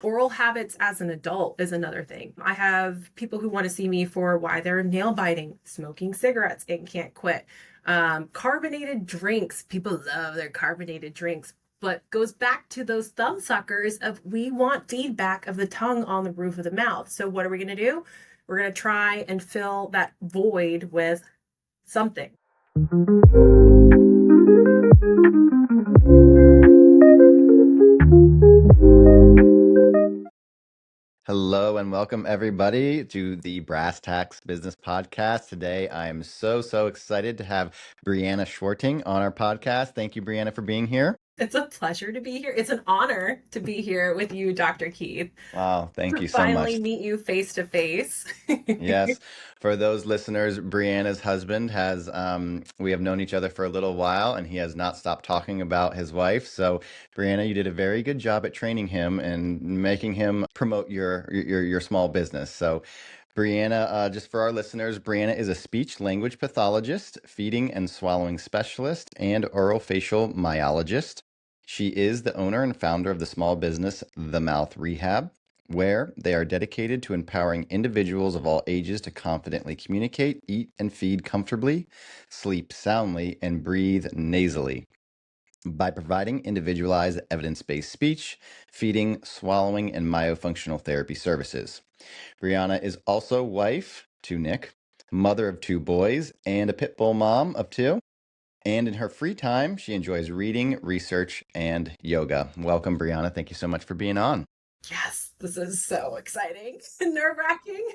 Oral habits as an adult is another thing. I have people who want to see me for why they're nail biting, smoking cigarettes and can't quit. Carbonated drinks. People love their carbonated drinks, but goes back to those thumb suckers of we want feedback of the tongue on the roof of the mouth. So what are we going to do? We're going to try and fill that void with something. Hello and welcome everybody to the Brass Tacks Business Podcast. Today I am so excited to have Bryanna Schwarting on our podcast. Thank you, Bryanna, for being here. It's a pleasure to be here. It's an honor to be here with you, Dr. Keith. Wow, thank To you so finally much. meet you face to face. Yes, for those listeners, Bryanna's husband has, we have known each other for a little while and he has not stopped talking about his wife. So, Bryanna, you did a very good job at training him and making him promote your small business. So, Bryanna, just for our listeners, Bryanna is a speech language pathologist, feeding and swallowing specialist, and orofacial myologist. She is the owner and founder of the small business, The Mouth Rehab, where they are dedicated to empowering individuals of all ages to confidently communicate, eat and feed comfortably, sleep soundly, and breathe nasally by providing individualized evidence-based speech, feeding, swallowing, and myofunctional therapy services. Bryanna is also wife to Nick, mother of 2 boys, and a pit bull mom of 2. And in her free time, she enjoys reading, research, and yoga. Welcome, Bryanna. Thank you so much for being on. Yes, this is so exciting. Nerve-wracking.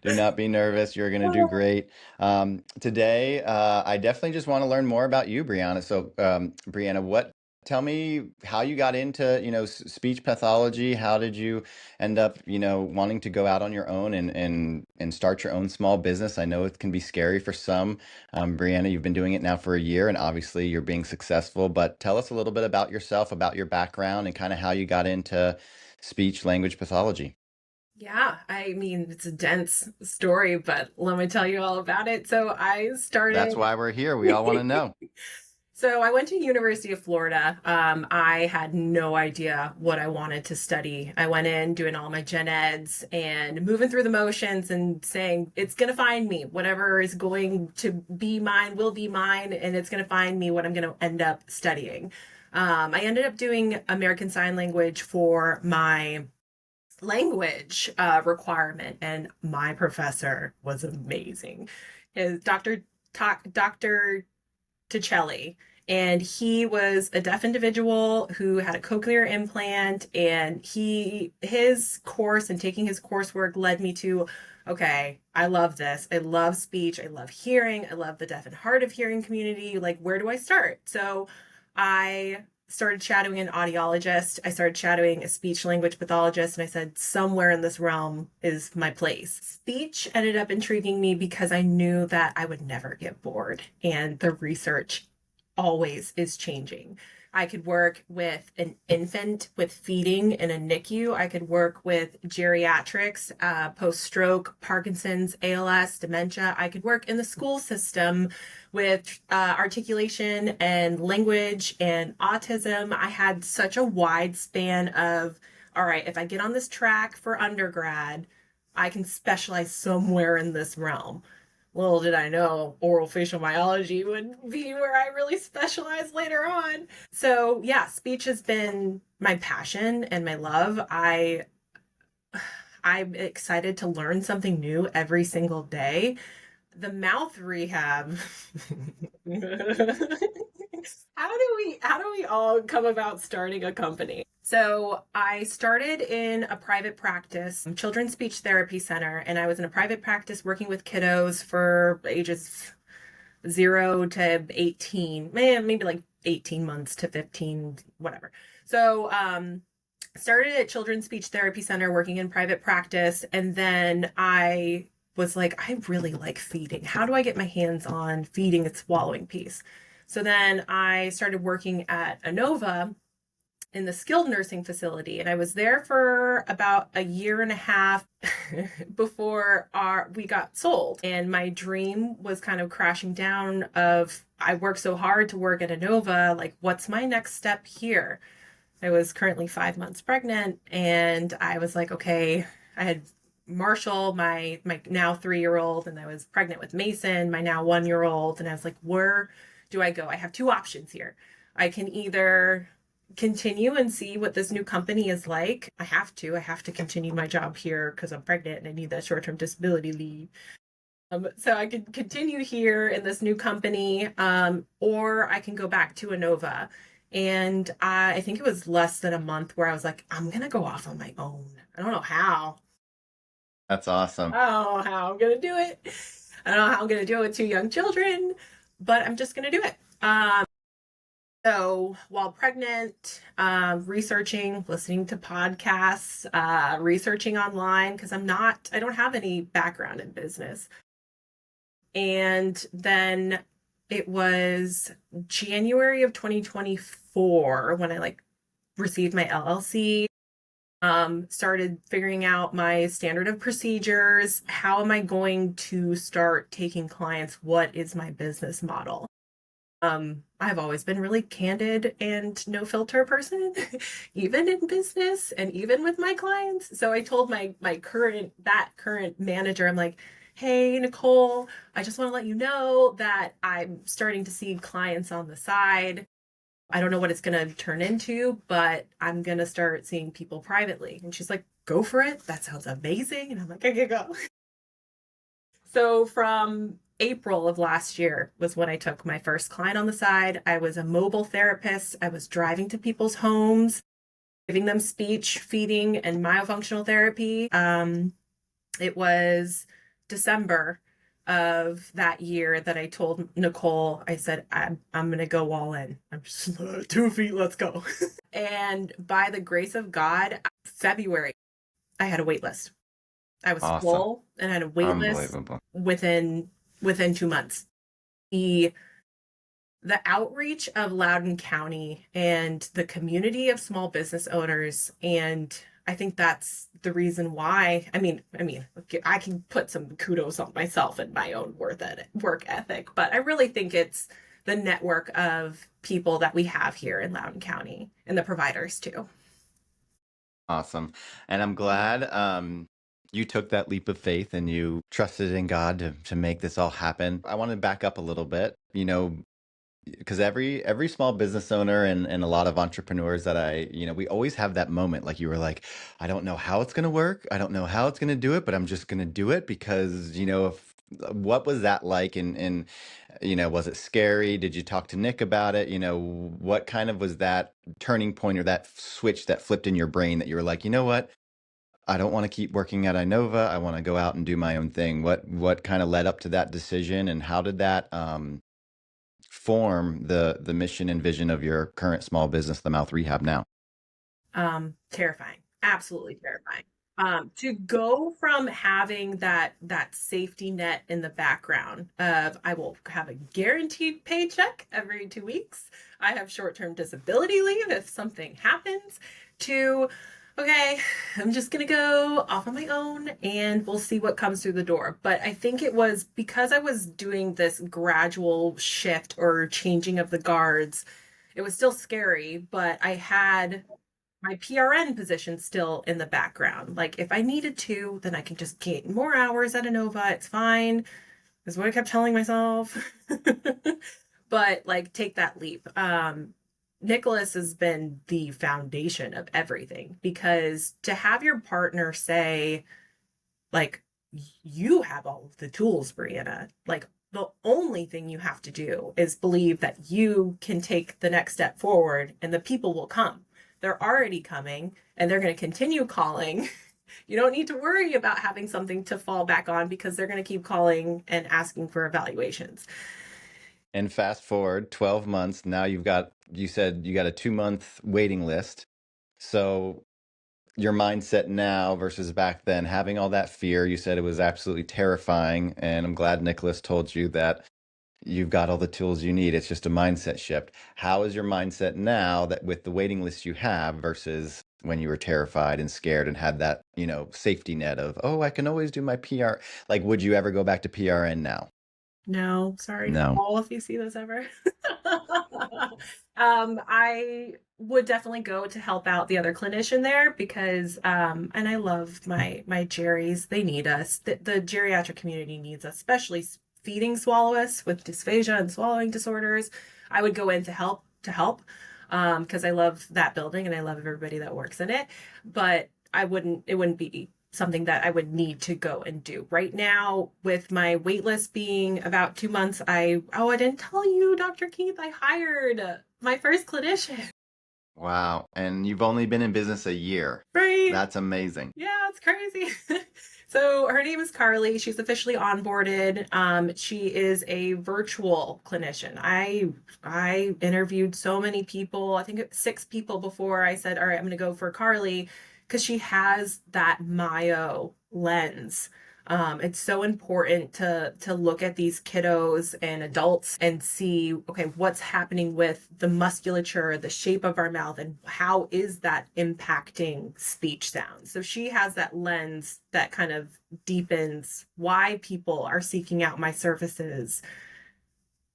Do not be nervous. You're going to do great. Today, I definitely just want to learn more about you, Bryanna. So, Bryanna, tell me how you got into, speech pathology. How did you end up, wanting to go out on your own and start your own small business? I know it can be scary for some. Bryanna, you've been doing it now for a year and obviously you're being successful, but tell us a little bit about yourself, about your background and kind of how you got into speech language pathology. Yeah, I mean, it's a dense story, but let me tell you all about it. That's why we're here. We all want to know. So I went to University of Florida. I had no idea what I wanted to study. I went in doing all my gen eds and moving through the motions and saying, it's going to find me. Whatever is going to be mine will be mine, and it's going to find me what I'm going to end up studying. I ended up doing American Sign Language for my language requirement, and my professor was amazing. His Dr. Ticelli, and he was a deaf individual who had a cochlear implant, and his course and taking his coursework led me to, okay, I love this. I love speech. I love hearing. I love the deaf and hard of hearing community. Like, where do I start? So I started shadowing an audiologist. I started shadowing a speech language pathologist, and I said, somewhere in this realm is my place. Speech ended up intriguing me because I knew that I would never get bored, and the research always is changing. I could work with an infant with feeding in a NICU. I could work with geriatrics, post-stroke, Parkinson's, ALS, dementia. I could work in the school system with articulation and language and autism. I had such a wide span of, all right, if I get on this track for undergrad, I can specialize somewhere in this realm. Little did I know oral facial myology would be where I really specialize later on. So yeah, speech has been my passion and my love. I'm excited to learn something new every single day. The mouth rehab. How do we all come about starting a company? So I started in a private practice, children's speech therapy center, and I was in a private practice working with kiddos for ages 0 to 18, maybe like 18 months to 15, whatever. So started at Children's Speech Therapy Center working in private practice, and then I was like, I really like feeding. How do I get my hands on feeding and swallowing piece? So then I started working at Inova in the skilled nursing facility, and I was there for about a year and a half before we got sold. And my dream was kind of crashing down of, I worked so hard to work at Inova, like, what's my next step here? I was currently 5 months pregnant, and I was like, okay, I had Marshall, my now 3 year old, and I was pregnant with Mason, my now 1 year old, and I was like, where do I go? I have two options here. I can either continue and see what this new company is like. I have to continue my job here because I'm pregnant and I need that short-term disability leave. So I could continue here in this new company, or I can go back to Inova. And I think it was less than a month where I was like, I'm gonna go off on my own. I don't know how. That's awesome. I don't know how I'm gonna do it. I don't know how I'm gonna do it with two young children, but I'm just gonna do it. So while pregnant, researching, listening to podcasts, researching online, because I don't have any background in business. And then it was January of 2024 when I received my LLC, started figuring out my standard of procedures. How am I going to start taking clients? What is my business model? I've always been really candid and no filter person, even in business and even with my clients. So I told my current manager, I'm like, hey, Nicole, I just want to let you know that I'm starting to see clients on the side. I don't know what it's going to turn into, but I'm going to start seeing people privately. And she's like, go for it. That sounds amazing. And I'm like, I can go. So from April of last year was when I took my first client on the side. I was a mobile therapist. I was driving to people's homes, giving them speech, feeding, and myofunctional therapy. It was December of that year that I told Nicole, I said, I'm going to go all in. I'm just 2 feet, let's go. And by the grace of God, February, I had a wait list. I was Awesome. full and had a wait list Unbelievable. within 2 months. The the outreach of Loudoun County and the community of small business owners, and I think that's the reason why. I mean, I can put some kudos on myself and my own work ethic, but I really think it's the network of people that we have here in Loudoun County and the providers too. Awesome. And I'm glad you took that leap of faith and you trusted in God to make this all happen. I want to back up a little bit, because every small business owner and a lot of entrepreneurs that we always have that moment, like you were like, I don't know how it's going to work. I don't know how it's going to do it, but I'm just going to do it because, if what was that like? And was it scary? Did you talk to Nick about it? What kind of was that turning point or that switch that flipped in your brain that you were like, you know what? I don't want to keep working at Inova. I want to go out and do my own thing. What kind of led up to that decision, and how did that form the mission and vision of your current small business, the Mouth Rehab now? Terrifying, absolutely terrifying. To go from having that safety net in the background of I will have a guaranteed paycheck every 2 weeks, I have short-term disability leave if something happens, to okay, I'm just gonna go off on my own and we'll see what comes through the door. But I think it was because I was doing this gradual shift or changing of the guards. It was still scary, but I had my PRN position still in the background. Like if I needed to, then I can just gain more hours at Inova. It's fine. Is what I kept telling myself. But take that leap. Nicholas has been the foundation of everything, because to have your partner say, like, you have all of the tools, Bryanna. Like, the only thing you have to do is believe that you can take the next step forward and the people will come. They're already coming and they're going to continue calling. You don't need to worry about having something to fall back on because they're going to keep calling and asking for evaluations. And fast forward 12 months, now you said you got a 2-month waiting list. So your mindset now versus back then, having all that fear, you said it was absolutely terrifying. And I'm glad Nicholas told you that you've got all the tools you need. It's just a mindset shift. How is your mindset now that with the waiting list you have versus when you were terrified and scared and had that, safety net of, oh, I can always do my PR. Like, would you ever go back to PRN now? No, sorry, No. Nicole, if you see this ever. I would definitely go to help out the other clinician there because and I love my Jerrys. They need us. The geriatric community needs us, especially feeding swallowists with dysphagia and swallowing disorders. I would go in to help because I love that building and I love everybody that works in it, but it wouldn't be something that I would need to go and do right now with my wait list being about 2 months. I didn't tell you, Dr. Keith, I hired my first clinician. Wow. And you've only been in business a year. Right. That's amazing. Yeah, it's crazy. So her name is Carly. She's officially onboarded. She is a virtual clinician. I interviewed so many people. I think 6 people before I said, all right, I'm going to go for Carly because she has that myo lens. It's so important to look at these kiddos and adults and see, okay, what's happening with the musculature, the shape of our mouth, and how is that impacting speech sounds. So she has that lens that kind of deepens why people are seeking out my services,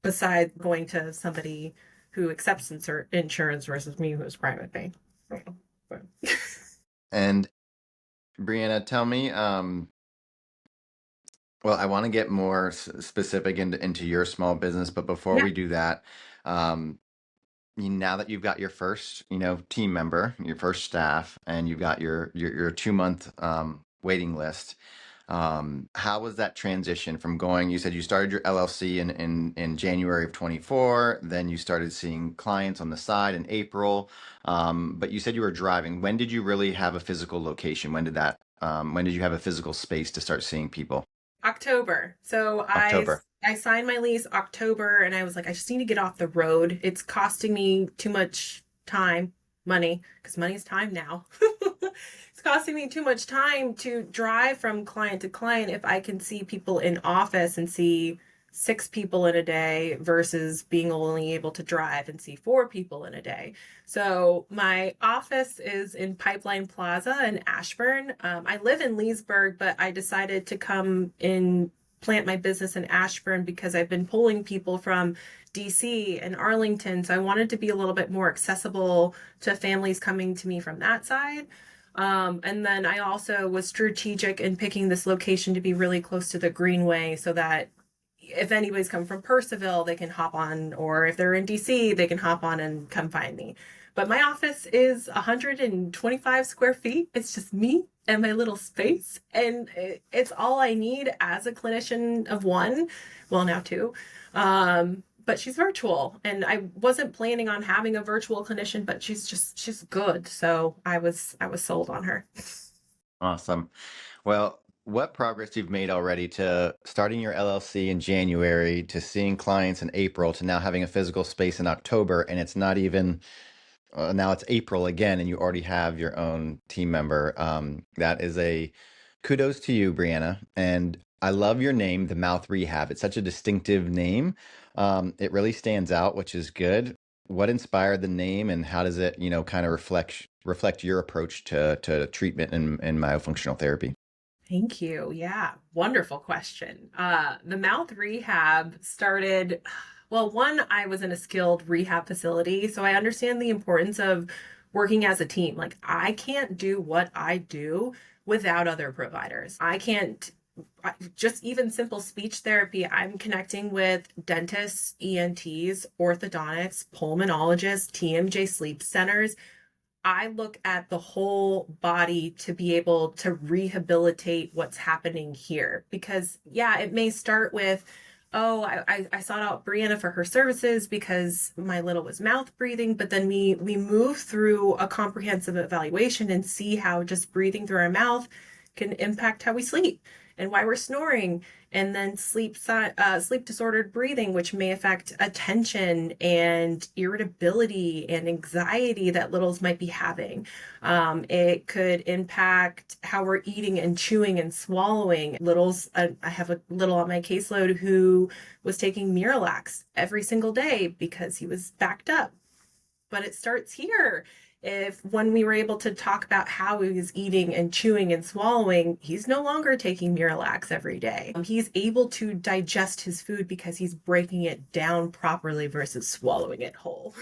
besides going to somebody who accepts insurance versus me who's private pay. And Bryanna, tell me, well, I want to get more specific into your small business, but before Yeah. we do that, um, now that you've got your first, team member, your first staff, and you've got your 2 month waiting list, how was that transition from going? You said you started your LLC in January of 24, then you started seeing clients on the side in April, but you said you were driving. When did you really have a physical location? When did you have a physical space to start seeing people? October. So I October. I signed my lease October and I was like, I just need to get off the road. It's costing me too much time, money, because money is time now. It's costing me too much time to drive from client to client if I can see people in office and see 6 people in a day versus being only able to drive and see 4 people in a day. So my office is in Pipeline Plaza in Ashburn. I live in Leesburg, but I decided to come in, plant my business in Ashburn because I've been pulling people from DC and Arlington. So I wanted to be a little bit more accessible to families coming to me from that side. And then I also was strategic in picking this location to be really close to the Greenway so that if anybody's come from Percival, they can hop on, or if they're in DC, they can hop on and come find me. But my office is 125 square feet. It's just me and my little space. And it's all I need as a clinician of one. Well, now 2. But she's virtual. And I wasn't planning on having a virtual clinician, but she's good. So I was sold on her. Awesome. Well, what progress you've made already to starting your LLC in January to seeing clients in April to now having a physical space in October, and it's not even now it's April again, and you already have your own team member. That is a kudos to you, Bryanna. And I love your name, the Mouth Rehab. It's such a distinctive name. It really stands out, which is good. What inspired the name, and how does it, kind of reflect your approach to treatment and myofunctional therapy? Thank you. Yeah, wonderful question. The mouth rehab started, well, one, I was in a skilled rehab facility, so I understand the importance of working as a team. Like, I can't do what I do without other providers. I can't, just even simple speech therapy, I'm connecting with dentists, ENTs, orthodontics, pulmonologists, TMJ sleep centers. I look at the whole body to be able to rehabilitate what's happening here. Because, yeah, it may start with, oh, I sought out Bryanna for her services because my little was mouth breathing. But then we move through a comprehensive evaluation and see how just breathing through our mouth can impact how we sleep and why we're snoring, and then sleep disordered breathing, which may affect attention and irritability and anxiety that littles might be having. It could impact how we're eating and chewing and swallowing. Littles, I have a little on my caseload who was taking Miralax every single day because he was backed up. But it starts here. If when we were able to talk about how he was eating and chewing and swallowing, he's no longer taking Miralax every day. He's able to digest his food because he's breaking it down properly versus swallowing it whole.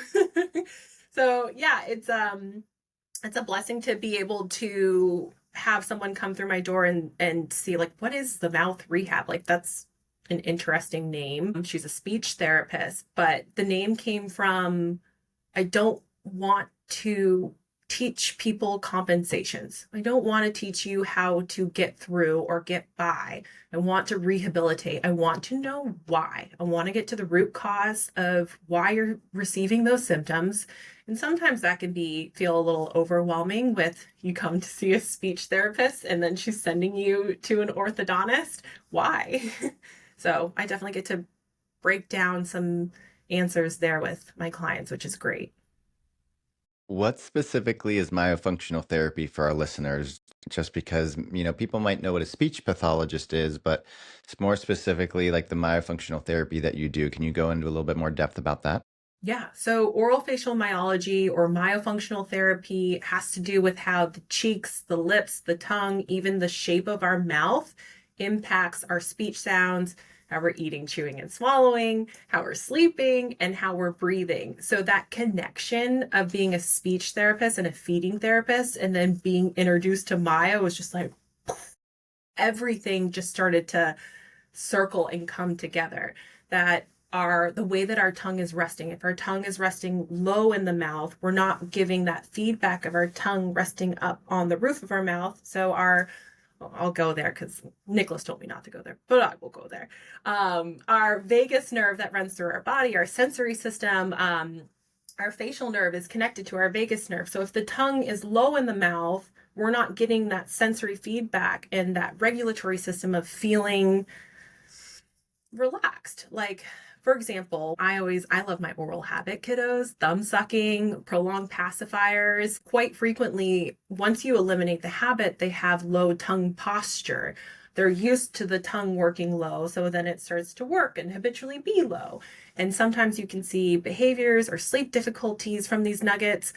So yeah, it's a blessing to be able to have someone come through my door and see like, what is the mouth rehab? Like, that's an interesting name. She's a speech therapist, but the name came from, I don't want to teach people compensations. I don't want to teach you how to get through or get by. I want to rehabilitate. I want to know why. I want to get to the root cause of why you're receiving those symptoms. And sometimes that can feel a little overwhelming with you come to see a speech therapist and then she's sending you to an orthodontist. Why? So I definitely get to break down some answers there with my clients, which is great. What specifically is myofunctional therapy for our listeners? Just because, people might know what a speech pathologist is, but it's more specifically like the myofunctional therapy that you do. Can you go into a little bit more depth about that? Yeah, so oral facial myology or myofunctional therapy has to do with how the cheeks, the lips, the tongue, even the shape of our mouth impacts our speech sounds, how we're eating, chewing, and swallowing, how we're sleeping, and how we're breathing. So that connection of being a speech therapist and a feeding therapist and then being introduced to Maya was just like everything just started to circle and come together. That are the way that our tongue is resting. If our tongue is resting low in the mouth, we're not giving that feedback of our tongue resting up on the roof of our mouth. So I'll go there because Nicholas told me not to go there, but I will go there. Our vagus nerve that runs through our body, our sensory system, our facial nerve is connected to our vagus nerve. So if the tongue is low in the mouth, we're not getting that sensory feedback and that regulatory system of feeling relaxed. Like, for example, I love my oral habit, kiddos, thumb sucking, prolonged pacifiers. Quite frequently, once you eliminate the habit, they have low tongue posture. They're used to the tongue working low, so then it starts to work and habitually be low. And sometimes you can see behaviors or sleep difficulties from these nuggets.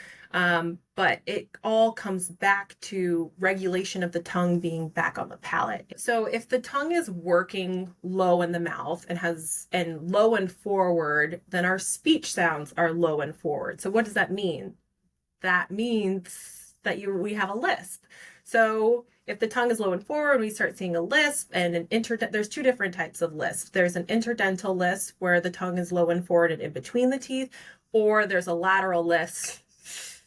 But it all comes back to regulation of the tongue being back on the palate. So if the tongue is working low in the mouth and low and forward, then our speech sounds are low and forward. So what does that mean? That means that we have a lisp. So if the tongue is low and forward, we start seeing a lisp and there's two different types of lisp. There's an interdental lisp where the tongue is low and forward and in between the teeth, or there's a lateral lisp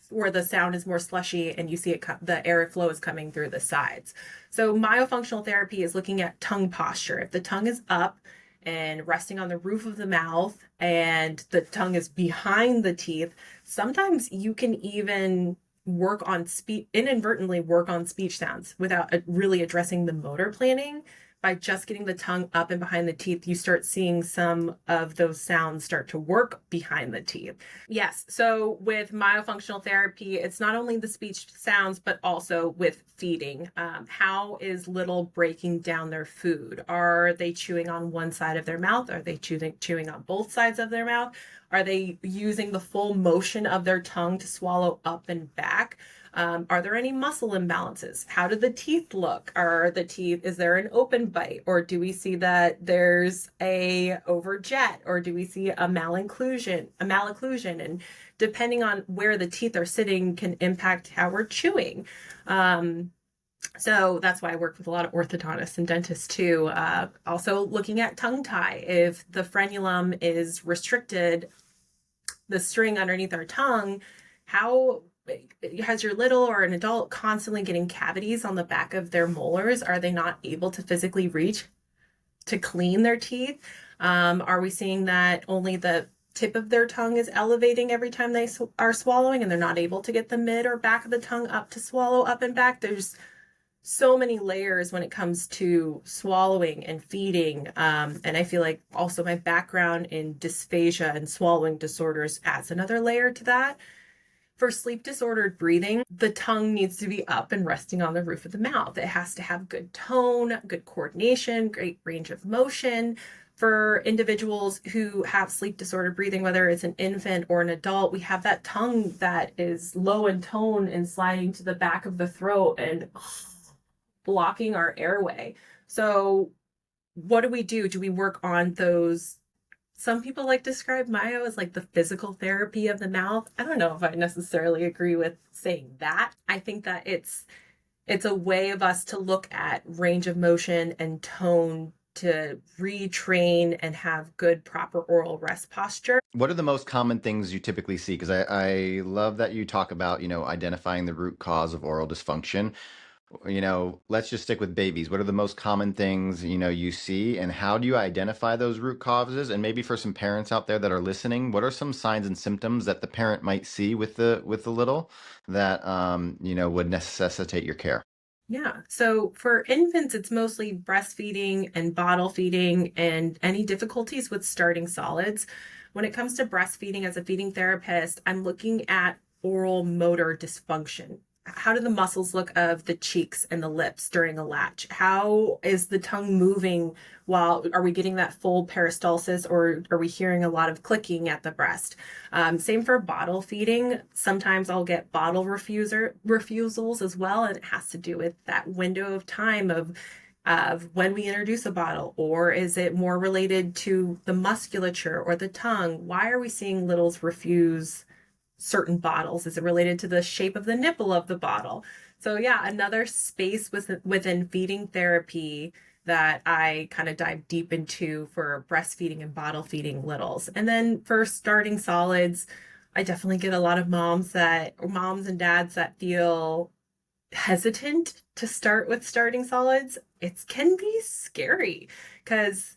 where the sound is more slushy and you see the airflow is coming through the sides. So myofunctional therapy is looking at tongue posture. If the tongue is up and resting on the roof of the mouth and the tongue is behind the teeth, sometimes you can even inadvertently work on speech sounds without really addressing the motor planning. By just getting the tongue up and behind the teeth, you start seeing some of those sounds start to work behind the teeth. Yes, so with myofunctional therapy, it's not only the speech sounds, but also with feeding. How is little breaking down their food? Are they chewing on one side of their mouth? Are they chewing on both sides of their mouth? Are they using the full motion of their tongue to swallow up and back? Are there any muscle imbalances? How do the teeth look? Is there an open bite? Or do we see that there's a overjet? Or do we see a malocclusion? And depending on where the teeth are sitting can impact how we're chewing. So that's why I work with a lot of orthodontists and dentists too. Also looking at tongue tie. If the frenulum is restricted, the string underneath our tongue, how has your little or an adult constantly getting cavities on the back of their molars? Are they not able to physically reach to clean their teeth? Are we seeing that only the tip of their tongue is elevating every time they are swallowing and they're not able to get the mid or back of the tongue up to swallow up and back? There's so many layers when it comes to swallowing and feeding. And I feel like also my background in dysphagia and swallowing disorders adds another layer to that. For sleep disordered breathing, the tongue needs to be up and resting on the roof of the mouth. It has to have good tone, good coordination, great range of motion. For individuals who have sleep disordered breathing, whether it's an infant or an adult, we have that tongue that is low in tone and sliding to the back of the throat and blocking our airway. So what do we do? Do we work on those Some people like describe myo as like the physical therapy of the mouth. I don't know if I necessarily agree with saying that. I think that it's a way of us to look at range of motion and tone to retrain and have good proper oral rest posture. What are the most common things you typically see? Because I love that you talk about, identifying the root cause of oral dysfunction. Let's just stick with babies. What are the most common things, you see, and how do you identify those root causes? And maybe for some parents out there that are listening, what are some signs and symptoms that the parent might see with the little that would necessitate your care? Yeah. So for infants, it's mostly breastfeeding and bottle feeding and any difficulties with starting solids. When it comes to breastfeeding as a feeding therapist, I'm looking at oral motor dysfunction. How do the muscles look of the cheeks and the lips during a latch? How is the tongue moving while are we getting that full peristalsis or are we hearing a lot of clicking at the breast? Same for bottle feeding. Sometimes I'll get bottle refusals as well, and it has to do with that window of time of when we introduce a bottle, or is it more related to the musculature or the tongue? Why are we seeing littles refuse certain bottles? Is it related to the shape of the nipple of the bottle? So yeah, another space within feeding therapy that I kind of dive deep into for breastfeeding and bottle feeding littles. And then for starting solids, I definitely get a lot of moms and dads that feel hesitant to start with starting solids. It can be scary because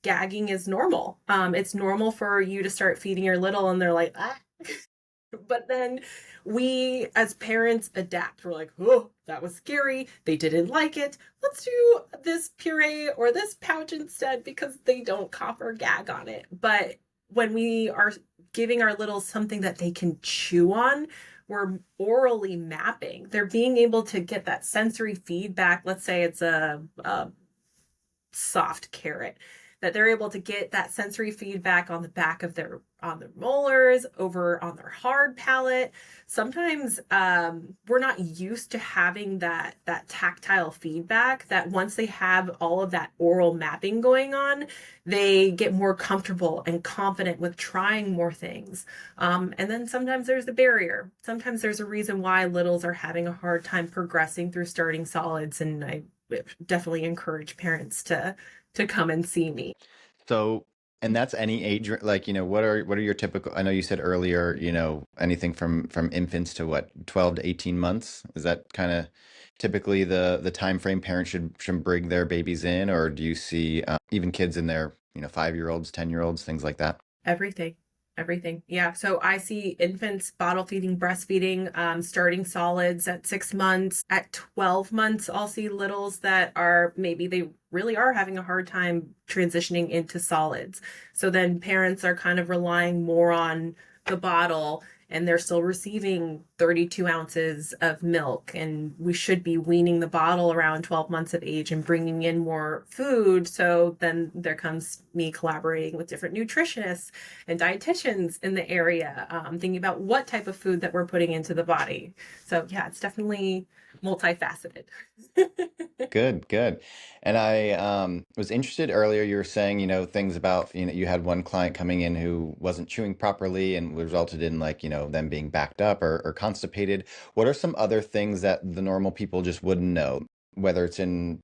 gagging is normal. It's normal for you to start feeding your little and they're like, ah. But then we as parents adapt. We're like, oh, that was scary. They didn't like it. Let's do this puree or this pouch instead because they don't cough or gag on it. But when we are giving our little something that they can chew on, we're orally mapping. They're being able to get that sensory feedback. Let's say it's a soft carrot, that they're able to get that sensory feedback on the back of their molars, over on their hard palate. Sometimes we're not used to having that tactile feedback, that once they have all of that oral mapping going on, they get more comfortable and confident with trying more things. And then sometimes there's a barrier. Sometimes there's a reason why littles are having a hard time progressing through starting solids, and I definitely encourage parents to come and see me. So, and that's any age, like, what are your typical, I know you said earlier, anything from infants to what, 12 to 18 months? Is that kind of typically the time frame parents should bring their babies in, or do you see even kids in their, 5-year-olds, 10-year-olds, things like that? Everything. Everything. Yeah. So I see infants bottle feeding, breastfeeding, starting solids at 6 months. At 12 months, I'll see littles that are maybe they really are having a hard time transitioning into solids. So then parents are kind of relying more on the bottle and they're still receiving 32 ounces of milk. And we should be weaning the bottle around 12 months of age and bringing in more food. So then there comes me collaborating with different nutritionists and dietitians in the area, thinking about what type of food that we're putting into the body. So yeah, it's definitely multifaceted. Good, good. And I was interested earlier, you were saying, things about, you had one client coming in who wasn't chewing properly and resulted in like, them being backed up or constipated. What are some other things that the normal people just wouldn't know, whether it's in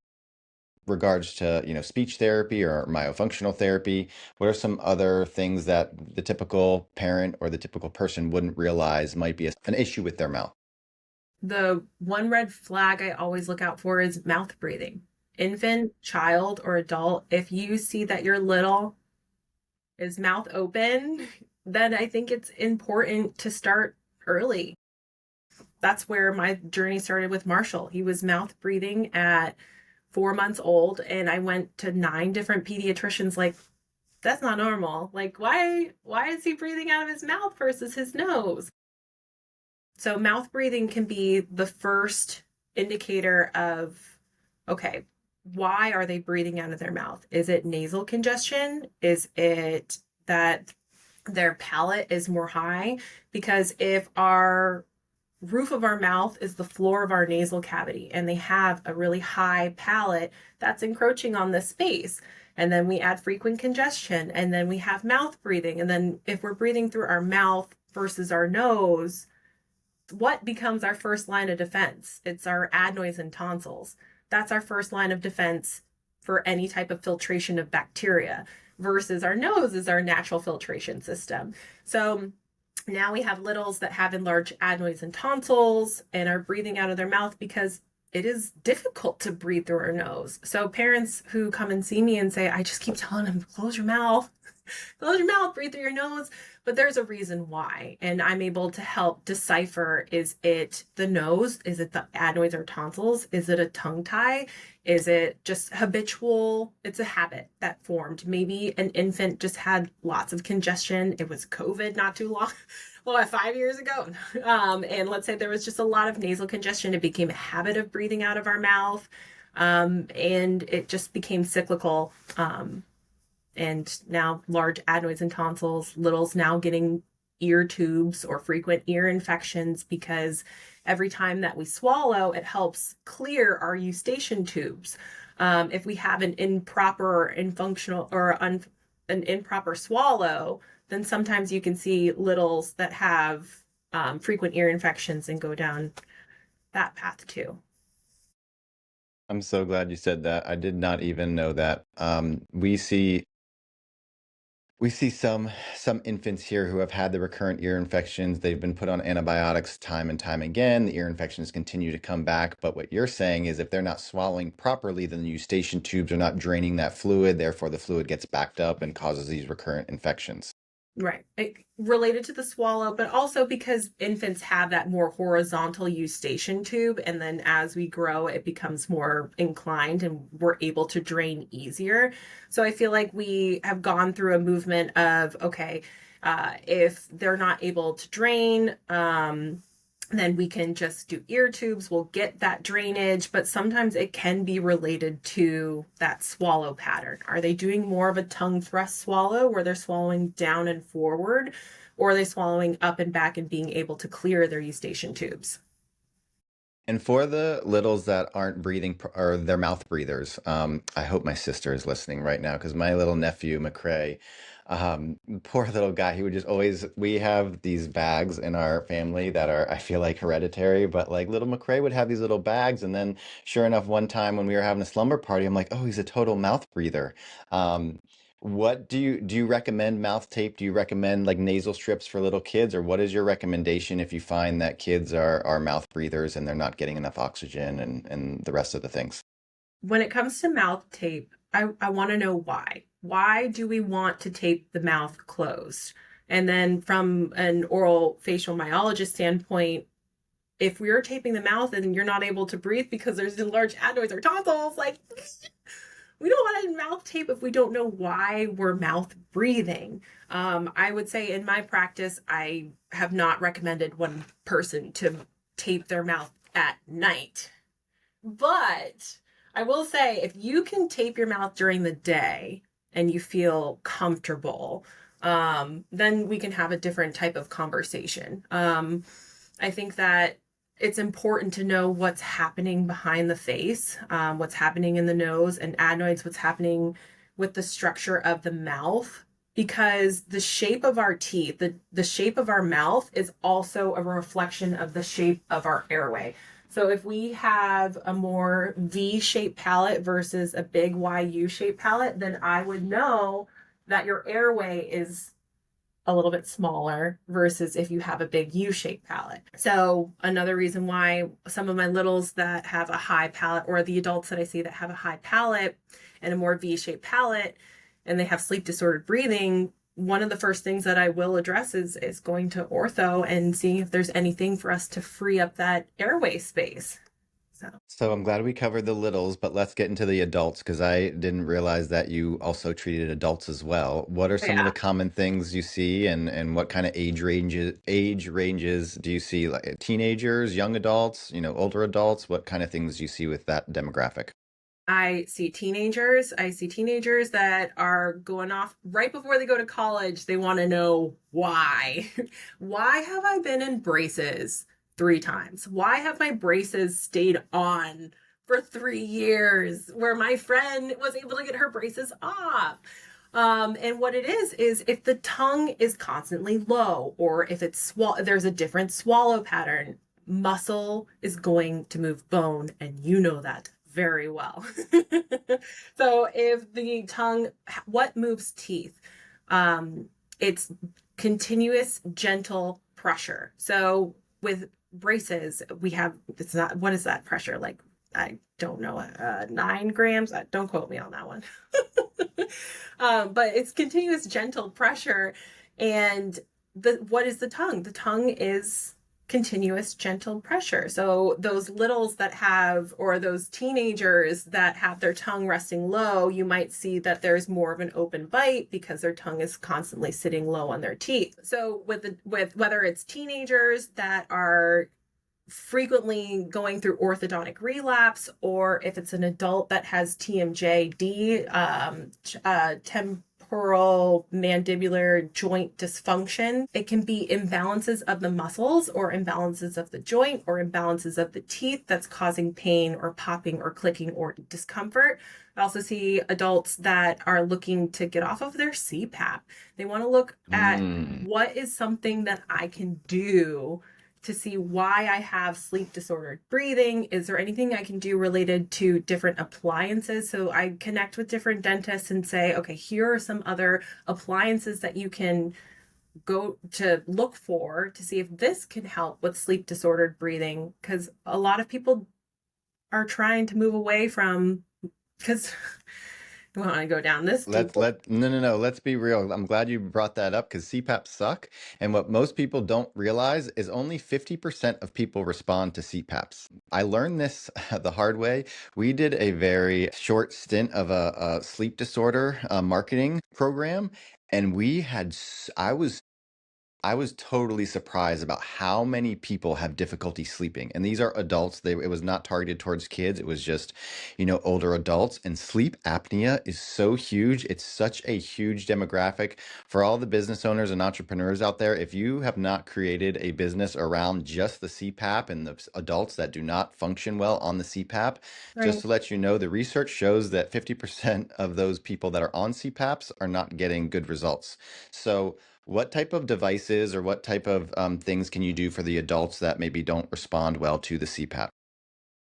regards to, speech therapy or myofunctional therapy? What are some other things that the typical parent or the typical person wouldn't realize might be an issue with their mouth? The one red flag I always look out for is mouth breathing. Infant, child, or adult, if you see that your little is mouth open, then I think it's important to start early. That's where my journey started with Marshall. He was mouth breathing at 4 months old, and I went to 9 different pediatricians like, that's not normal. Like, why is he breathing out of his mouth versus his nose? So mouth breathing can be the first indicator of, okay, why are they breathing out of their mouth? Is it nasal congestion? Is it that their palate is more high? Because if our roof of our mouth is the floor of our nasal cavity and they have a really high palate, that's encroaching on this space. And then we add frequent congestion, and then we have mouth breathing. And then if we're breathing through our mouth versus our nose, what becomes our first line of defense? It's our adenoids and tonsils. That's our first line of defense for any type of filtration of bacteria, versus our nose is our natural filtration system. So now we have littles that have enlarged adenoids and tonsils and are breathing out of their mouth because it is difficult to breathe through our nose. So parents who come and see me and say, I just keep telling them, close your mouth, close your mouth, breathe through your nose. But there's a reason why. And I'm able to help decipher, is it the nose? Is it the adenoids or tonsils? Is it a tongue tie? Is it just habitual? It's a habit that formed. Maybe an infant just had lots of congestion. It was COVID not too long. Well, 5 years ago. And let's say there was just a lot of nasal congestion. It became a habit of breathing out of our mouth. And it just became cyclical. And now large adenoids and tonsils, littles now getting ear tubes or frequent ear infections because every time that we swallow, it helps clear our eustachian tubes. If we have an improper infunctional or an improper swallow, then sometimes you can see littles that have frequent ear infections and go down that path too. I'm so glad you said that. I did not even know that. We see some infants here who have had the recurrent ear infections. They've been put on antibiotics time and time again. The ear infections continue to come back. But what you're saying is if they're not swallowing properly, then the eustachian tubes are not draining that fluid. Therefore, the fluid gets backed up and causes these recurrent infections. Right. Related to the swallow, but also because infants have that more horizontal eustachian tube. And then as we grow, it becomes more inclined and we're able to drain easier. So I feel like we have gone through a movement of, okay, if they're not able to drain, then we can just do ear tubes. We'll get that drainage, but sometimes it can be related to that swallow pattern. Are they doing more of a tongue thrust swallow where they're swallowing down and forward, or are they swallowing up and back and being able to clear their eustachian tubes? And for the littles that aren't breathing or they're mouth breathers, I hope my sister is listening right now because my little nephew, McCrae, poor little guy, he would just always, we have these bags in our family that are, I feel like hereditary, but like little McCrae would have these little bags. And then sure enough, one time when we were having a slumber party, I'm like, oh, he's a total mouth breather. Um, what do you recommend mouth tape? Do you recommend like nasal strips for little kids, or what is your recommendation if you find that kids are mouth breathers and they're not getting enough oxygen and the rest of the things? When it comes to mouth tape, I want to know why. Why do we want to tape the mouth closed? And then from an oral facial myologist standpoint, if we are taping the mouth and you're not able to breathe because there's enlarged adenoids or tonsils, like we don't want to mouth tape if we don't know why we're mouth breathing. I would say in my practice, I have not recommended one person to tape their mouth at night. But I will say if you can tape your mouth during the day and you feel comfortable, then we can have a different type of conversation. I think that it's important to know what's happening behind the face, what's happening in the nose and adenoids, what's happening with the structure of the mouth, because the shape of our teeth, the shape of our mouth is also a reflection of the shape of our airway. So if we have a more V-shaped palate versus a big YU-shaped palate, then I would know that your airway is a little bit smaller versus if you have a big U-shaped palate. So another reason why some of my littles that have a high palate, or the adults that I see that have a high palate and a more V-shaped palate, and they have sleep disordered breathing, one of the first things that I will address is going to ortho and seeing if there's anything for us to free up that airway space. So I'm glad we covered the littles, but let's get into the adults because I didn't realize that you also treated adults as well. What are some of Yeah. the common things you see and what kind of age ranges do you see? Like teenagers, young adults, older adults? What kind of things do you see with that demographic? I see teenagers. I see teenagers that are going off right before they go to college. They want to know why. Why have I been in braces 3 times? Why have my braces stayed on for 3 years, where my friend was able to get her braces off. And what it is if the tongue is constantly low, or if there's a different swallow pattern, muscle is going to move bone, and you know that very well. So if the tongue, what moves teeth? It's continuous, gentle pressure. So with braces, it's not, what is that pressure? Like, I don't know, 9 grams. Don't quote me on that one. But it's continuous, gentle pressure. And what is the tongue? The tongue is continuous, gentle pressure. So those littles that have, or those teenagers that have their tongue resting low, you might see that there's more of an open bite because their tongue is constantly sitting low on their teeth. So with whether it's teenagers that are frequently going through orthodontic relapse, or if it's an adult that has TMJD, temporal mandibular joint dysfunction, it can be imbalances of the muscles, or imbalances of the joint, or imbalances of the teeth that's causing pain or popping or clicking or discomfort. I also see adults that are looking to get off of their CPAP. They want to look at what is something that I can do to see why I have sleep disordered breathing. Is there anything I can do related to different appliances? So I connect with different dentists and say, okay, here are some other appliances that you can go to look for to see if this can help with sleep disordered breathing. Because a lot of people are trying to move away from, because we want to go down this. No. Let's be real. I'm glad you brought that up because CPAP suck. And what most people don't realize is only 50% of people respond to CPAPs. I learned this the hard way. We did a very short stint of a sleep disorder marketing program, and I was totally surprised about how many people have difficulty sleeping. And these are adults. It was not targeted towards kids. It was just, older adults. And sleep apnea is so huge. It's such a huge demographic for all the business owners and entrepreneurs out there. If you have not created a business around just the CPAP and the adults that do not function well on the CPAP, just Right. to let you know, the research shows that 50% of those people that are on CPAPs are not getting good results. So, what type of devices or what type of things can you do for the adults that maybe don't respond well to the CPAP?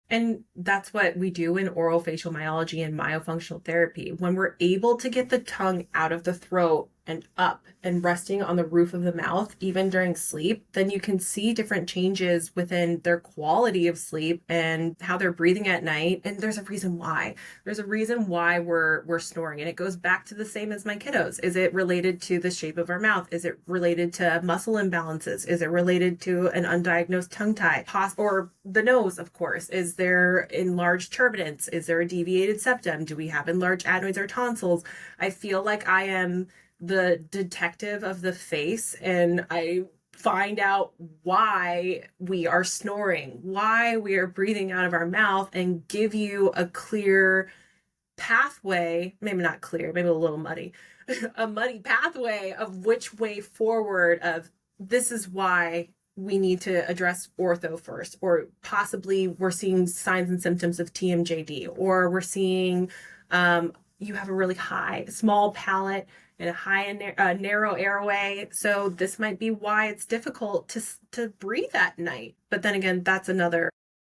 And that's what we do in oral facial myology and myofunctional therapy. When we're able to get the tongue out of the throat and up and resting on the roof of the mouth, even during sleep, then you can see different changes within their quality of sleep and how they're breathing at night. And there's a reason why. There's a reason why we're snoring. And it goes back to the same as my kiddos. Is it related to the shape of our mouth? Is it related to muscle imbalances? Is it related to an undiagnosed tongue tie? Or the nose, of course. Is there enlarged turbinates? Is there a deviated septum? Do we have enlarged adenoids or tonsils? I feel like I am the detective of the face, and I find out why we are snoring, why we are breathing out of our mouth, and give you a clear pathway, maybe not clear, maybe a little muddy, a muddy pathway of which way forward, of this is why we need to address ortho first, or possibly we're seeing signs and symptoms of TMJD, or we're seeing you have a really small palate and a high and narrow airway. So this might be why it's difficult to breathe at night. But then again, that's another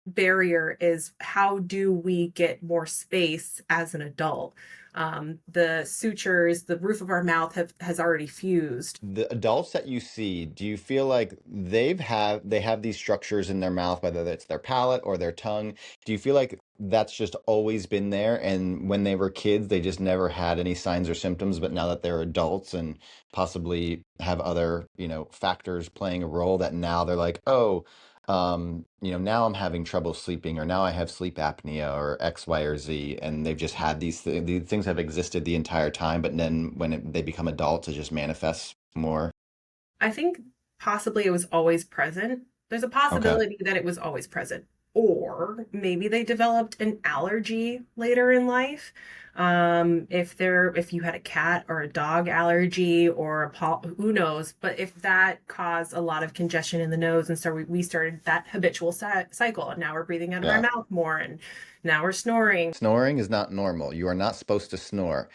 barrier, is how do we get more space as an adult? The sutures, the roof of our mouth has already fused. The adults that you see, do you feel like they have these structures in their mouth, whether it's their palate or their tongue? Do you feel like that's just always been there, and when they were kids, they just never had any signs or symptoms, but now that they're adults and possibly have other, factors playing a role, that now they're like, oh, now I'm having trouble sleeping, or now I have sleep apnea, or X, Y, or Z, and they've just had these things have existed the entire time, but then when they become adults, it just manifests more. I think possibly it was always present. There's a Okay. possibility that it was always present. Or maybe they developed an allergy later in life. If you had a cat or a dog allergy or who knows, but if that caused a lot of congestion in the nose, and so we started that habitual cycle, and now we're breathing out of our Yeah. mouth more, and now we're snoring. Snoring is not normal. You are not supposed to snore.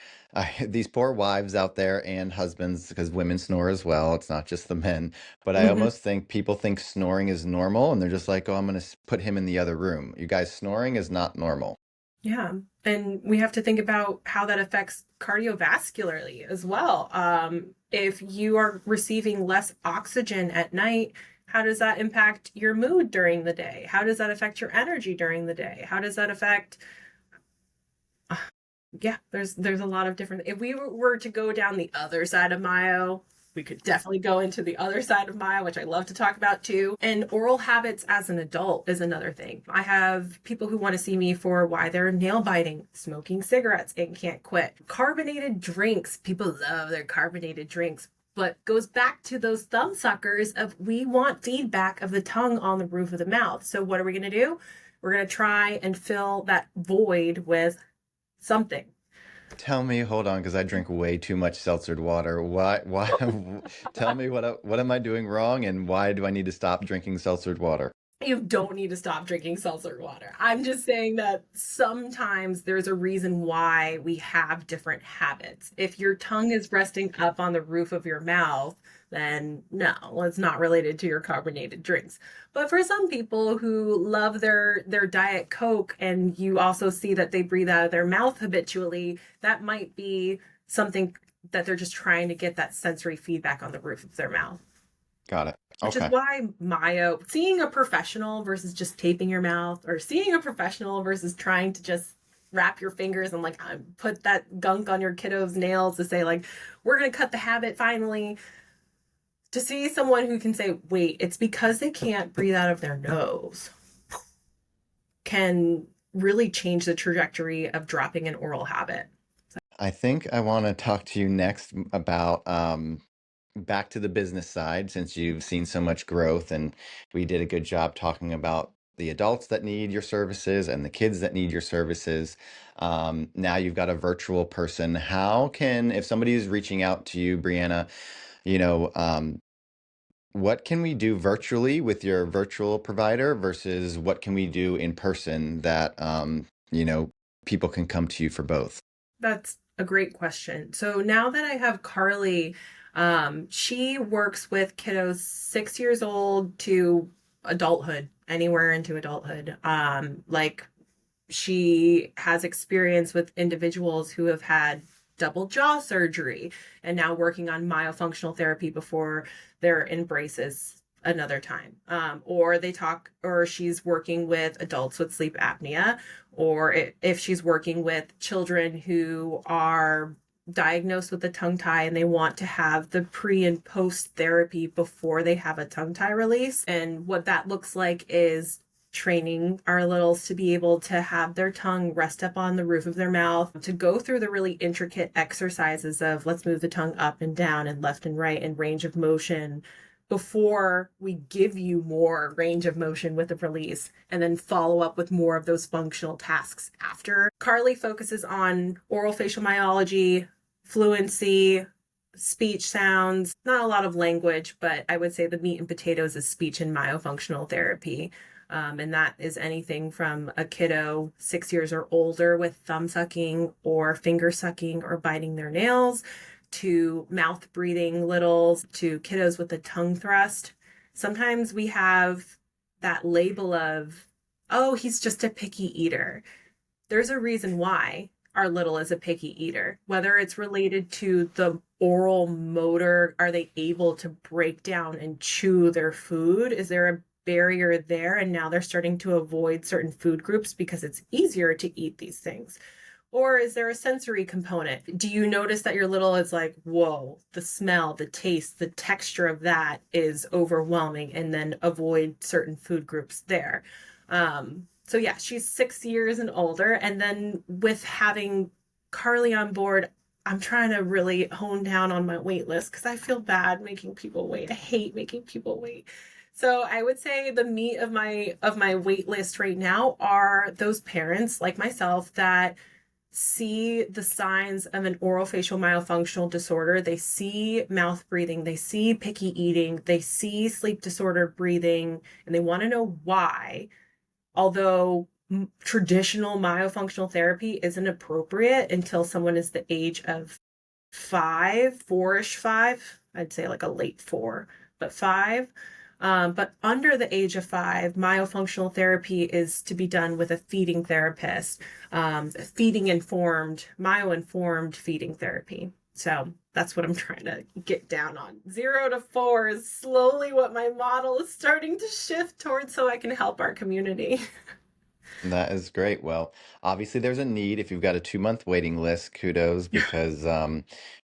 These poor wives out there and husbands, because women snore as well. It's not just the men. But I Mhm. almost think people think snoring is normal and they're just like, oh, I'm going to put him in the other room. You guys, snoring is not normal. Yeah. And we have to think about how that affects cardiovascularly as well. If you are receiving less oxygen at night, how does that impact your mood during the day? How does that affect your energy during the day? How does that affect yeah, there's a lot of different. If we were to go down the other side of Myo, we could definitely go into the other side of Myo, which I love to talk about too. And oral habits as an adult is another thing. I have people who want to see me for why they're nail biting, smoking cigarettes, and can't quit. Carbonated drinks, people love their carbonated drinks. But goes back to those thumb suckers of we want feedback of the tongue on the roof of the mouth. So what are we going to do? We're going to try and fill that void with something. Tell me, hold on, because I drink way too much seltzered water. Why, tell me what am I doing wrong and why do I need to stop drinking seltzered water? You don't need to stop drinking seltzer water. I'm just saying that sometimes there's a reason why we have different habits. If your tongue is resting up on the roof of your mouth, then no, it's not related to your carbonated drinks. But for some people who love their Diet Coke and you also see that they breathe out of their mouth habitually, that might be something that they're just trying to get that sensory feedback on the roof of their mouth. Got it. Which is Okay. why Myo, seeing a professional versus just taping your mouth, or seeing a professional versus trying to just wrap your fingers and like put that gunk on your kiddo's nails to say like, we're going to cut the habit finally. To see someone who can say, wait, it's because they can't breathe out of their nose, can really change the trajectory of dropping an oral habit. I think I want to talk to you next about back to the business side since you've seen so much growth and we did a good job talking about the adults that need your services and the kids that need your services. Now you've got a virtual person. How can, if somebody is reaching out to you, Bryanna, you know, what can we do virtually with your virtual provider versus what can we do in person that, people can come to you for both? That's a great question. So now that I have Carly, she works with kiddos 6 years old to adulthood, anywhere into adulthood. Like she has experience with individuals who have had double jaw surgery and now working on myofunctional therapy before they're in braces another time. Or she's working with adults with sleep apnea, or if she's working with children who are diagnosed with a tongue tie and they want to have the pre and post therapy before they have a tongue tie release. And what that looks like is training our littles to be able to have their tongue rest up on the roof of their mouth, to go through the really intricate exercises of let's move the tongue up and down and left and right and range of motion before we give you more range of motion with the release, and then follow up with more of those functional tasks after. Carly focuses on oral facial myology, fluency, speech sounds, not a lot of language, but I would say the meat and potatoes is speech and myofunctional therapy. And that is anything from a kiddo 6 years or older with thumb sucking or finger sucking or biting their nails, to mouth breathing littles, to kiddos with a tongue thrust. Sometimes we have that label of, oh, he's just a picky eater. There's a reason why our little is a picky eater, whether it's related to the oral motor. Are they able to break down and chew their food? Is there a barrier there? And now they're starting to avoid certain food groups because it's easier to eat these things. Or is there a sensory component? Do you notice that your little is like, whoa, the smell, the taste, the texture of that is overwhelming, and then avoid certain food groups there? So yeah, she's 6 years and older. And then with having Carly on board, I'm trying to really hone down on my wait list because I feel bad making people wait. I hate making people wait. So I would say the meat of my wait list right now are those parents like myself that see the signs of an orofacial myofunctional disorder. They see mouth breathing, they see picky eating, they see sleep disordered breathing, and they want to know why. Although traditional myofunctional therapy isn't appropriate until someone is the age of 5, 4-ish 5. I'd say like a late 4, but 5. But under the age of 5, myofunctional therapy is to be done with a feeding therapist, myo-informed feeding therapy. So that's what I'm trying to get down on. 0 to 4 is slowly what my model is starting to shift towards so I can help our community. That is great. Well, obviously there's a need. If you've got a 2-month waiting list, kudos because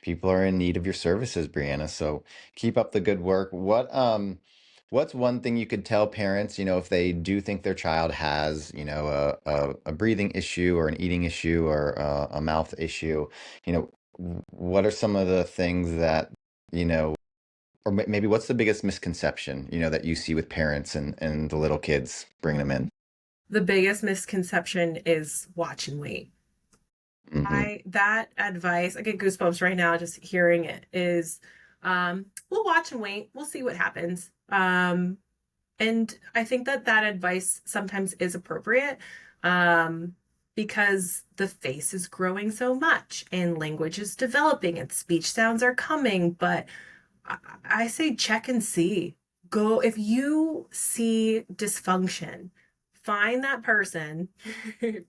people are in need of your services, Bryanna. So keep up the good work. What's one thing you could tell parents, if they do think their child has, a breathing issue or an eating issue or a mouth issue, what are some of the things that, you know, or maybe what's the biggest misconception, that you see with parents and the little kids bringing them in? The biggest misconception is watch and wait. Hmm. That advice, I get goosebumps right now just hearing it, is we'll watch and wait. We'll see what happens. And I think that advice sometimes is appropriate because the face is growing so much and language is developing and speech sounds are coming. But I say check and see. Go, if you see dysfunction, find that person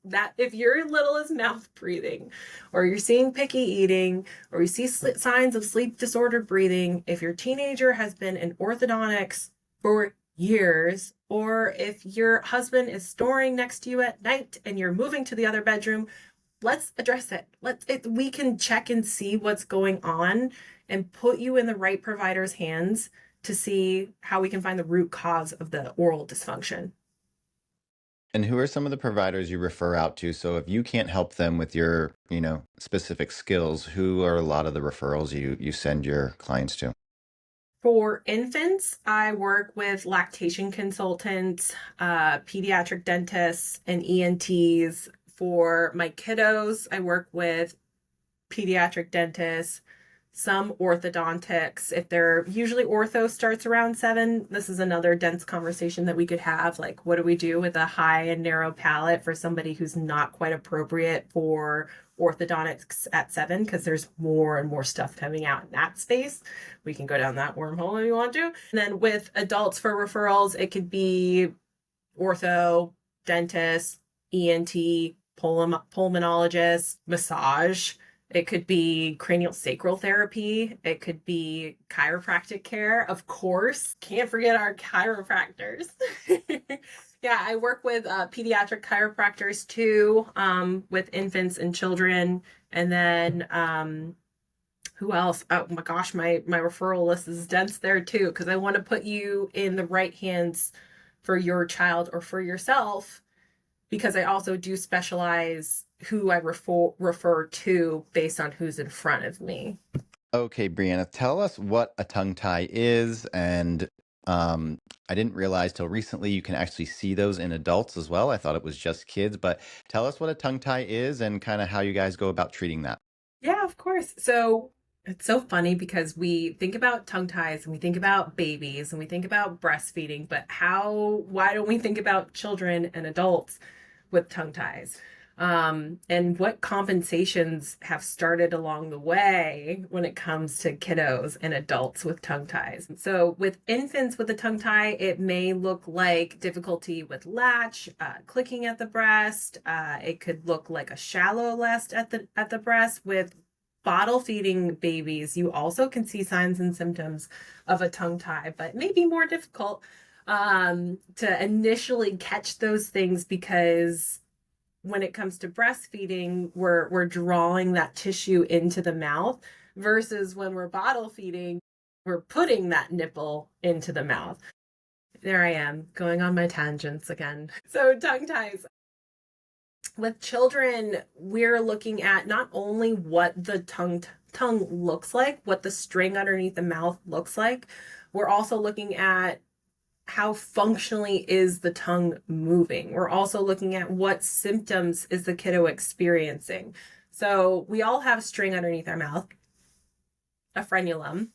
that if your little is mouth breathing or you're seeing picky eating or you see signs of sleep disordered breathing, if your teenager has been in orthodontics for years, or if your husband is snoring next to you at night and you're moving to the other bedroom, let's address it. We can check and see what's going on and put you in the right provider's hands to see how we can find the root cause of the oral dysfunction. And who are some of the providers you refer out to? So if you can't help them with your, specific skills, who are a lot of the referrals you send your clients to? For infants, I work with lactation consultants, pediatric dentists, and ENTs. For my kiddos, I work with pediatric dentists, some orthodontics. If they're usually ortho starts around 7, this is another dense conversation that we could have. Like, what do we do with a high and narrow palate for somebody who's not quite appropriate for orthodontics at 7? Because there's more and more stuff coming out in that space. We can go down that wormhole if you want to. And then with adults for referrals, it could be ortho, dentist, ENT, pulmonologist, massage. It could be cranial sacral therapy. It could be chiropractic care. Of course, can't forget our chiropractors. Yeah, I work with pediatric chiropractors too, with infants and children. And then who else? Oh my gosh, my referral list is dense there too, because I want to put you in the right hands for your child or for yourself, because I also do specialize who I refer to based on who's in front of me. Okay, Brianna, tell us what a tongue tie is. And I didn't realize till recently you can actually see those in adults as well. I thought it was just kids, but tell us what a tongue tie is and kind of how you guys go about treating that. Yeah, of course. So it's so funny because we think about tongue ties and we think about babies and we think about breastfeeding, but why don't we think about children and adults with tongue ties? And what compensations have started along the way when it comes to kiddos and adults with tongue ties. So with infants with a tongue tie, it may look like difficulty with latch, clicking at the breast. It could look like a shallow lest at the breast. With bottle feeding babies, you also can see signs and symptoms of a tongue tie, but it may be more difficult to initially catch those things, because when it comes to breastfeeding, we're drawing that tissue into the mouth, versus when we're bottle feeding, we're putting that nipple into the mouth. There I am, going on my tangents again. So tongue ties. With children, we're looking at not only what the tongue looks like, what the string underneath the mouth looks like, we're also looking at how functionally is the tongue moving. We're also looking at what symptoms is the kiddo experiencing. So we all have string underneath our mouth, a frenulum,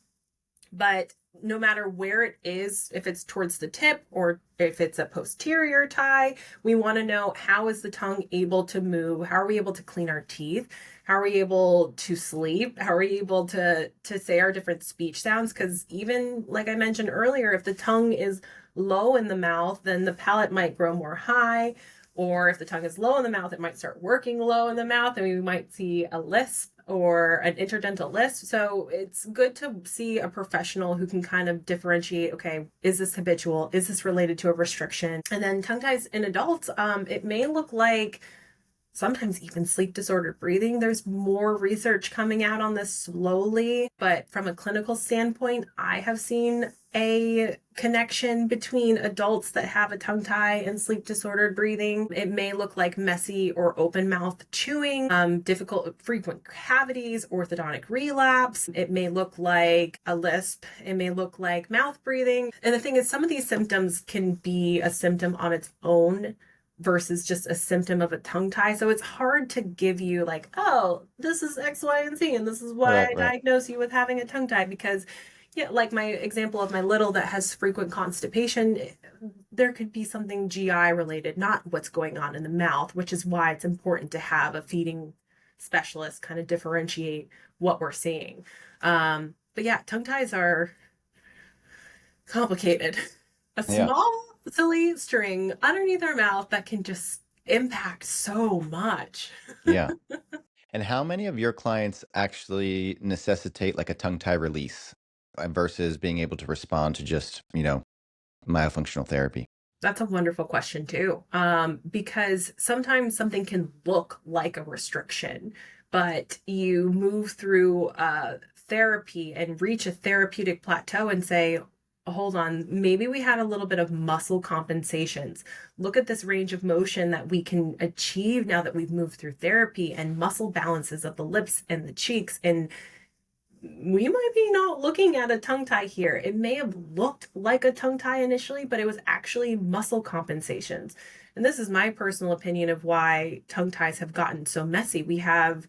but no matter where it is, if it's towards the tip or if it's a posterior tie, we want to know, how is the tongue able to move? How are we able to clean our teeth? How are we able to sleep? How are we able to say our different speech sounds? Because even like I mentioned earlier, if the tongue is low in the mouth, then the palate might grow more high. Or if the tongue is low in the mouth, it might start working low in the mouth, and we might see a lisp or an interdental lisp. So it's good to see a professional who can kind of differentiate, okay, is this habitual? Is this related to a restriction? And then tongue ties in adults, it may look like sometimes even sleep disordered breathing. There's more research coming out on this slowly, but from a clinical standpoint, I have seen a connection between adults that have a tongue tie and sleep disordered breathing. It may look like messy or open mouth chewing, difficult frequent cavities, orthodontic relapse. It may look like a lisp. It may look like mouth breathing. And the thing is, some of these symptoms can be a symptom on its own versus just a symptom of a tongue tie. So it's hard to give you like, oh, this is X, Y, and Z, and this is why Right, I right. diagnose you with having a tongue tie. Because, yeah, like my example of my little that has frequent constipation, there could be something GI related, not what's going on in the mouth, which is why it's important to have a feeding specialist kind of differentiate what we're seeing. But yeah, tongue ties are complicated. A Yeah. small, silly string underneath our mouth that can just impact so much. Yeah. And how many of your clients actually necessitate like a tongue tie release versus being able to respond to just, myofunctional therapy? That's a wonderful question too. Because sometimes something can look like a restriction, but you move through therapy and reach a therapeutic plateau and say, hold on, maybe we had a little bit of muscle compensations. Look at this range of motion that we can achieve now that we've moved through therapy, and muscle balances of the lips and the cheeks. And we might be not looking at a tongue tie here. It may have looked like a tongue tie initially, but it was actually muscle compensations. And this is my personal opinion of why tongue ties have gotten so messy. We have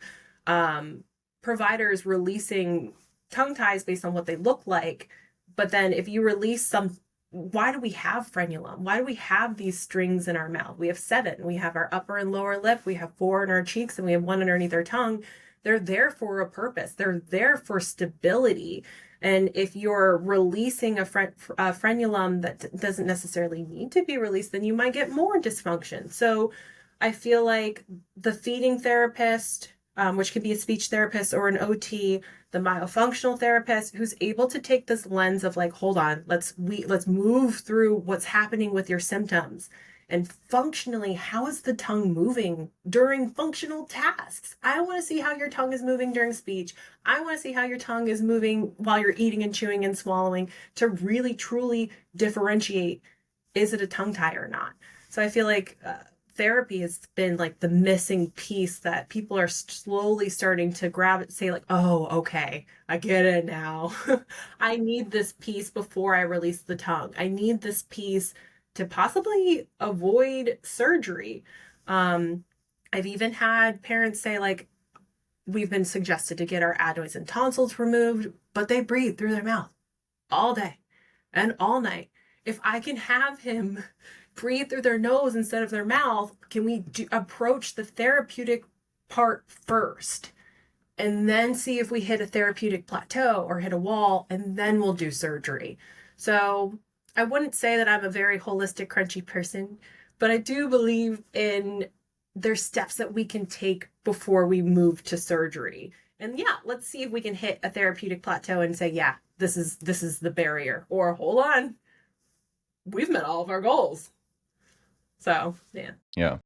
providers releasing tongue ties based on what they look like. But then if you release some, why do we have frenulum? Why do we have these strings in our mouth? We have 7. We have our upper and lower lip. We have 4 in our cheeks, and we have 1 underneath our tongue. They're there for a purpose. They're there for stability. And if you're releasing a frenulum that doesn't necessarily need to be released, then you might get more dysfunction. So I feel like the feeding therapist, which could be a speech therapist or an OT, the myofunctional therapist, who's able to take this lens of like, hold on, let's move through what's happening with your symptoms. And functionally, how is the tongue moving during functional tasks? I want to see how your tongue is moving during speech. I want to see how your tongue is moving while you're eating and chewing and swallowing, to really truly differentiate, is it a tongue tie or not? So I feel like therapy has been like the missing piece that people are slowly starting to grab it, say like, oh, okay, I get it now. I need this piece before I release the tongue. I need this piece to possibly avoid surgery. I've even had parents say like, we've been suggested to get our adenoids and tonsils removed, but they breathe through their mouth all day and all night. If I can have him breathe through their nose instead of their mouth, can we approach the therapeutic part first and then see if we hit a therapeutic plateau or hit a wall, and then we'll do surgery? So I wouldn't say that I'm a very holistic, crunchy person, but I do believe in there's steps that we can take before we move to surgery. And yeah, let's see if we can hit a therapeutic plateau and say, yeah, this is the barrier. Or hold on, we've met all of our goals. So yeah. Yeah.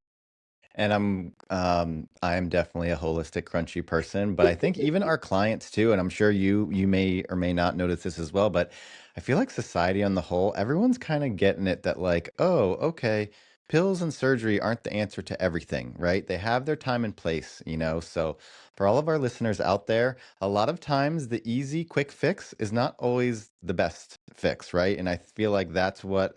And I'm definitely a holistic, crunchy person, but I think even our clients too, and I'm sure you may or may not notice this as well, but I feel like society on the whole, everyone's kind of getting it that like, oh, okay, pills and surgery aren't the answer to everything, right? They have their time and place, you know? So, for all of our listeners out there, a lot of times the easy, quick fix is not always the best fix, right? And I feel like that's what,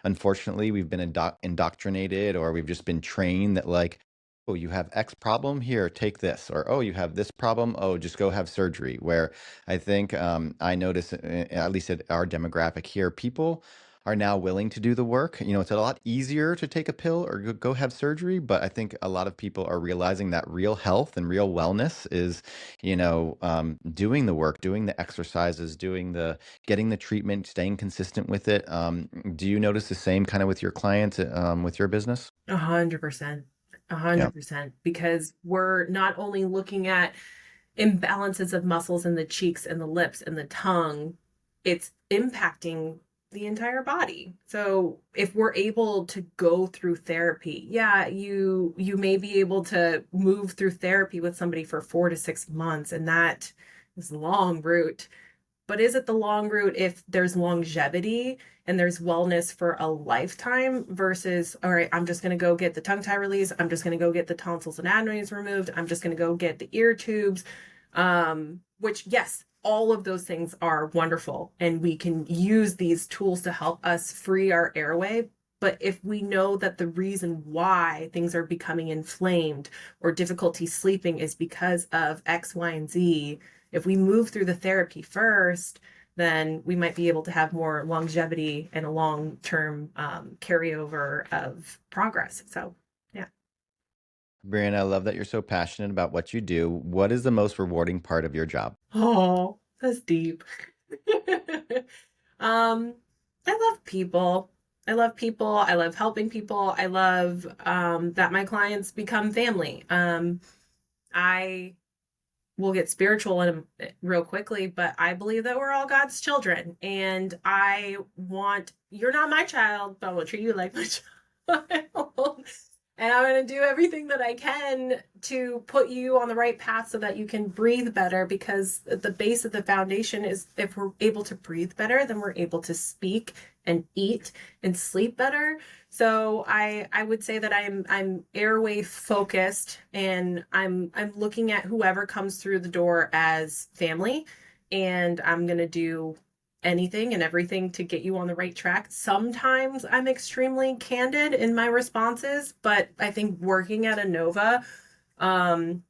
unfortunately, we've been indoctrinated, or we've just been trained that, like, oh, you have X problem here, take this. Or, oh, you have this problem, oh, just go have surgery. Where I think I notice, at least at our demographic here, people are now willing to do the work. You know, it's a lot easier to take a pill or go have surgery, but I think a lot of people are realizing that real health and real wellness is, doing the work, doing the exercises, getting the treatment, staying consistent with it. Do you notice the same kind of with your clients, with your business? 100%. Yeah. 100%. Because we're not only looking at imbalances of muscles in the cheeks and the lips and the tongue, it's impacting the entire body. So if we're able to go through therapy, yeah, you may be able to move through therapy with somebody for 4 to 6 months, and that is a long route. But is it the long route if there's longevity and there's wellness for a lifetime versus, all right, I'm just going to go get the tongue tie release. I'm just going to go get the tonsils and adenoids removed. I'm just going to go get the ear tubes. Which, yes, all of those things are wonderful. And we can use these tools to help us free our airway. But if we know that the reason why things are becoming inflamed or difficulty sleeping is because of X, Y, and Z, if we move through the therapy first, then we might be able to have more longevity and a long-term carryover of progress. So, yeah. Brianna, I love that you're so passionate about what you do. What is the most rewarding part of your job? Oh, that's deep. um, I love people. I love people. I love helping people. I love that my clients become family. I will get spiritual in real quickly, but I believe that we're all God's children, and you're not my child, but I will treat you like my child. And I'm going to do everything that I can to put you on the right path so that you can breathe better, because the base of the foundation is, if we're able to breathe better, then we're able to speak and eat and sleep better. So I would say that I'm airway focused, and I'm looking at whoever comes through the door as family, and I'm going to do anything and everything to get you on the right track. Sometimes I'm extremely candid in my responses, but I think working at Inova, and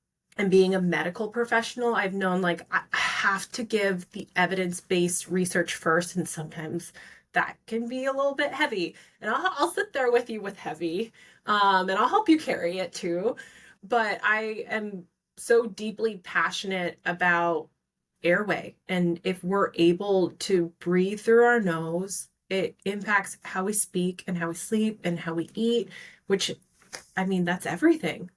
being a medical professional, I've known, like, I have to give the evidence-based research first, and sometimes that can be a little bit heavy. And I'll sit there with you with heavy, and I'll help you carry it too. But I am so deeply passionate about airway. And if we're able to breathe through our nose, it impacts how we speak and how we sleep and how we eat, which, I mean, that's everything.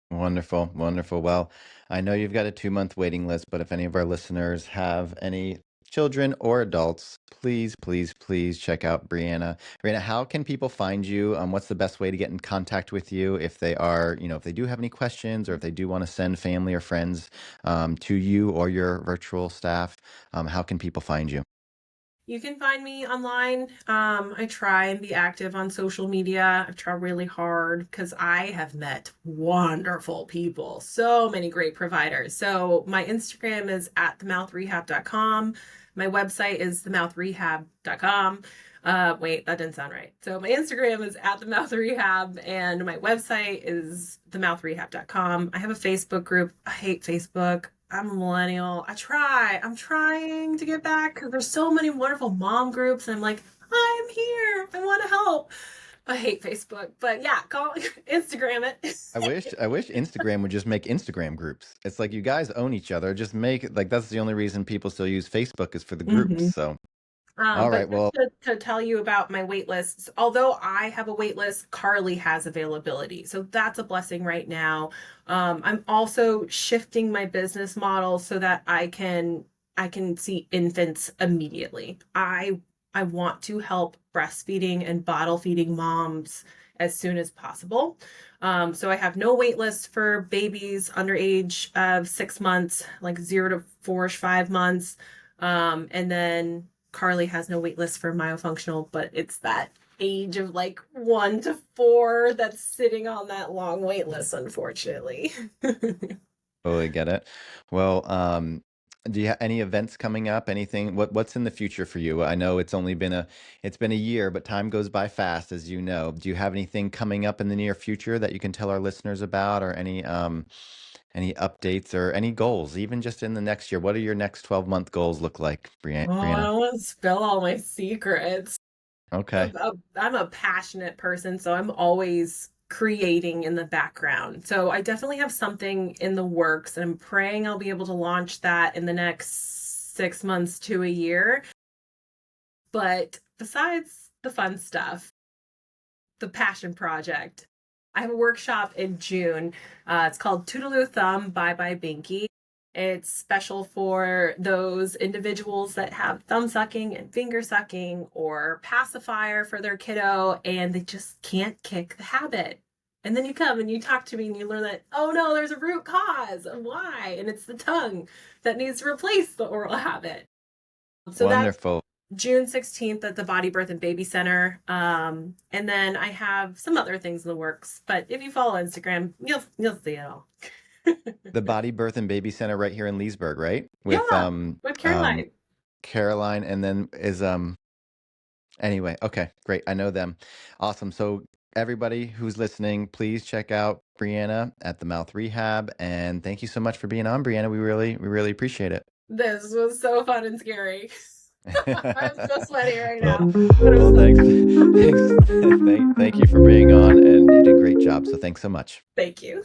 Wonderful, wonderful. Well, I know you've got a 2-month waiting list, but if any of our listeners have any children or adults, please, please, please check out Brianna. Brianna, how can people find you? What's the best way to get in contact with you if they are, if they do have any questions, or if they do want to send family or friends to you or your virtual staff? How can people find you? You can find me online. I try and be active on social media. I try really hard because I have met wonderful people, so many great providers. So my Instagram is at themouthRehab.com. My website is themouthRehab.com. Wait, that didn't sound right. So my Instagram is at themouthRehab, and my website is themouthRehab.com. I have a Facebook group. I hate Facebook. I'm a millennial. I'm trying to get back because there's so many wonderful mom groups. And I'm like, I'm here. I want to help. I hate Facebook, but yeah, call Instagram it. I wish Instagram would just make Instagram groups. It's like, you guys own each other. Just make, like, that's the only reason people still use Facebook, is for the groups. hmm So, all But right. just Well, to tell you about my wait lists, although I have a wait list, Carly has availability. So that's a blessing right now. I'm also shifting my business model so that I can see infants immediately. I want to help breastfeeding and bottle feeding moms as soon as possible. So I have no wait list for babies under age of 6 months, like 0 to 4-ish, 5 months. And then Carly has no wait list for myofunctional, but it's that age of like 1 to 4 that's sitting on that long wait list, unfortunately. Totally get it. Well, do you have any events coming up? Anything? What's in the future for you? I know it's been a year, but time goes by fast, as you know. Do you have anything coming up in the near future that you can tell our listeners about, or any updates or any goals, even just in the next year? What are your next 12-month goals look like, Oh, I Bryanna? don't want to spill all my secrets. Okay. I'm a passionate person, so I'm always creating in the background. So I definitely have something in the works, and I'm praying I'll be able to launch that in the next 6 months to a year. But besides the fun stuff, the passion project, I have a workshop in June. It's called Toodaloo Thumb Bye Bye Binky. It's special for those individuals that have thumb sucking and finger sucking or pacifier for their kiddo, and they just can't kick the habit. And then you come and you talk to me and you learn that, oh no, there's a root cause of why, and it's the tongue that needs to replace the oral habit. So that's Wonderful. June 16th at the Body Birth and Baby Center. And then I have some other things in the works, but if you follow Instagram, you'll see it all. The Body Birth and Baby Center right here in Leesburg, right? With Yeah, with Caroline. Caroline, and then is anyway, okay, great. I know them. Awesome. So everybody who's listening, please check out Bryanna at the Mouth Rehab, and thank you so much for being on, Bryanna. We really appreciate it. This was so fun and scary. I'm so sweaty right now, Well, but it was well, fun. thanks, thank you for being on, and you did a great job. So thanks so much. Thank you.